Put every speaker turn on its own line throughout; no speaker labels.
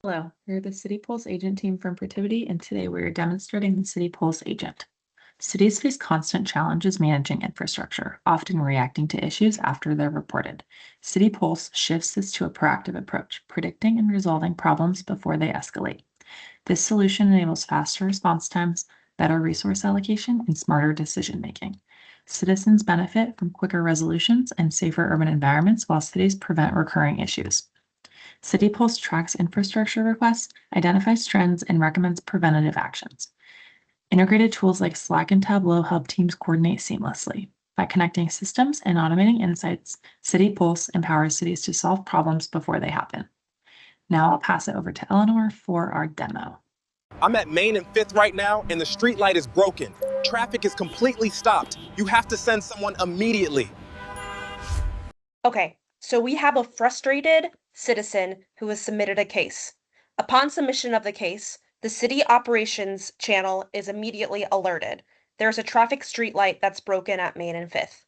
Hello, we're the City Pulse agent team from Protiviti, and today we are demonstrating the City Pulse agent. Cities face constant challenges managing infrastructure, often reacting to issues after they're reported. City Pulse shifts this to a proactive approach, predicting and resolving problems before they escalate. This solution enables faster response times, better resource allocation, and smarter decision making. Citizens benefit from quicker resolutions and safer urban environments while cities prevent recurring issues. City Pulse tracks infrastructure requests, identifies trends, and recommends preventative actions. Integrated tools like Slack and Tableau help teams coordinate seamlessly. By connecting systems and automating insights, City Pulse empowers cities to solve problems before they happen. Now I'll pass it over to Eleanor for our demo.
I'm at Main and 5th right now, and the street light is broken. Traffic is completely stopped. You have to send someone immediately.
Okay, so we have a frustrated citizen who has submitted a case. Upon submission of the case, the city operations channel is immediately alerted. There's a traffic street light that's broken at Main and 5th.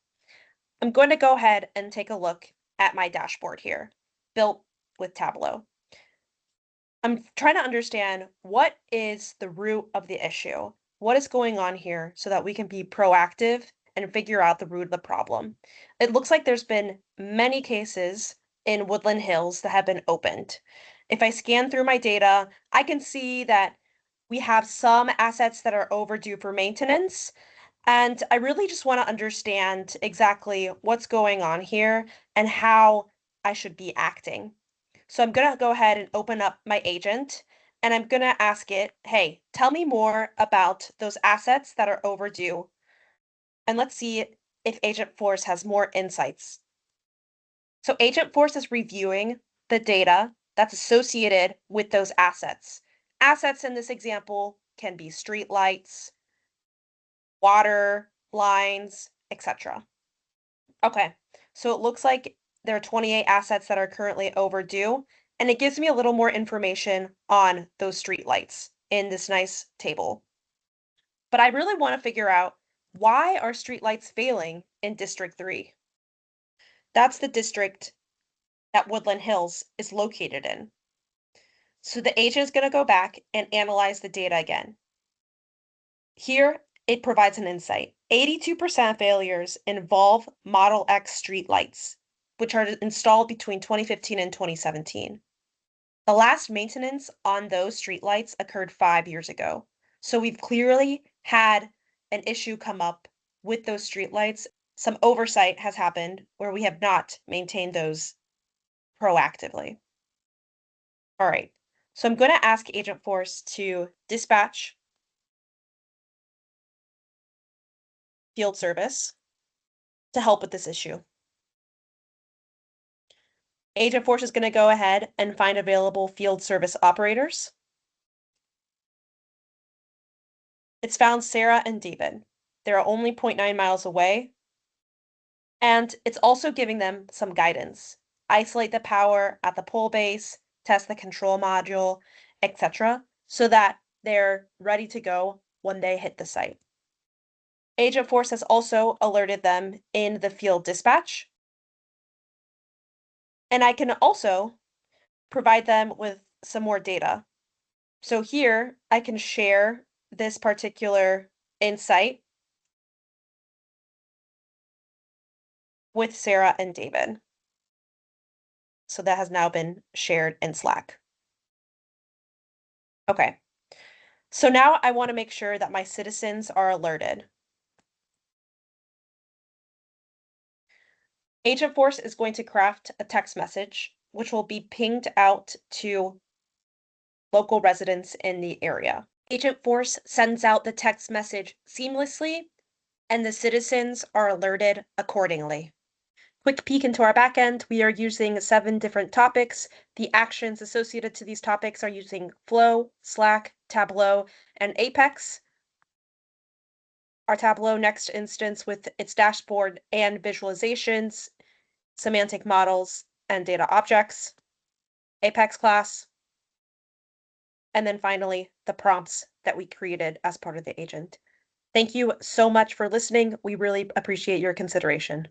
I'm going to go ahead and take a look at my dashboard here, built with Tableau. I'm trying to understand what is the root of the issue. What is going on here so that we can be proactive and figure out the root of the problem. It looks like there's been many cases in Woodland Hills that have been opened. If I scan through my data, I can see that we have some assets that are overdue for maintenance. And I really just want to understand exactly what's going on here and how I should be acting. So I'm going to go ahead and open up my agent and I'm going to ask it, hey, tell me more about those assets that are overdue. And let's see if Agentforce has more insights. So Agentforce is reviewing the data that's associated with those assets. Assets in this example can be street lights, water lines, etc. Okay, so it looks like there are 28 assets that are currently overdue, and it gives me a little more information on those street lights in this nice table. But I really want to figure out, why are streetlights failing in District 3? That's the district that Woodland Hills is located in. So the agent is going to go back and analyze the data again. Here, it provides an insight. 82% of failures involve Model X streetlights, which are installed between 2015 and 2017. The last maintenance on those streetlights occurred 5 years ago. So we've clearly had an issue come up with those streetlights. Some oversight has happened where we have not maintained those proactively. All right, so I'm going to ask Agentforce to dispatch field service to help with this issue. Agentforce is going to go ahead and find available field service operators. It's found Sarah and David. They're only 0.9 miles away. And it's also giving them some guidance. Isolate the power at the pole base, test the control module, etc., so that they're ready to go when they hit the site. Agentforce has also alerted them in the field dispatch. And I can also provide them with some more data. So here I can share this particular insight with Sarah and David. So that has now been shared in Slack. Okay, so now I want to make sure that my citizens are alerted. Agentforce is going to craft a text message, which will be pinged out to local residents in the area. Agentforce sends out the text message seamlessly, and the citizens are alerted accordingly. Quick peek into our backend, we are using 7 different topics. The actions associated to these topics are using Flow, Slack, Tableau, and Apex. Our Tableau Next instance with its dashboard and visualizations, semantic models, and data objects, Apex class, and then finally, the prompts that we created as part of the agent. Thank you so much for listening. We really appreciate your consideration.